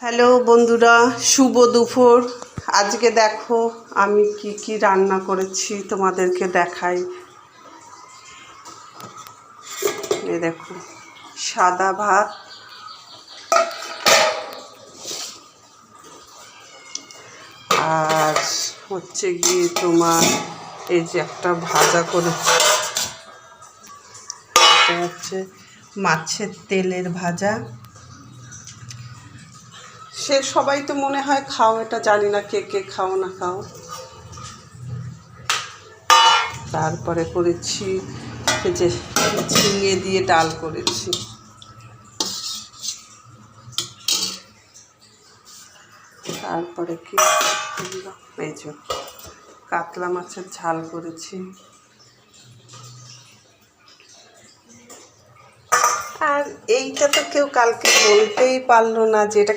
Hello বন্ধুরা, শুভ দুপুর। আজকে দেখো আমি কি রান্না করেছি তোমাদেরকে দেখাই। এই দেখো, সাদা ভাত, আর হচ্ছে গিয়ে তোমার এই যে একটা ভাজা করেছি, এটা হচ্ছে মাছের তেলের ভাজা। সে সবাই তো মনে হয় খাও, এটা জানি না কে কে খাও না খাও। তারপরে করেছি যে ঝিঙে দিয়ে ডাল করেছি। তারপরে কি এই যে কাতলা মাছের ঝাল করেছি। আর এইটা তো কেউ কালকে বলতেই পারলো না যে এটা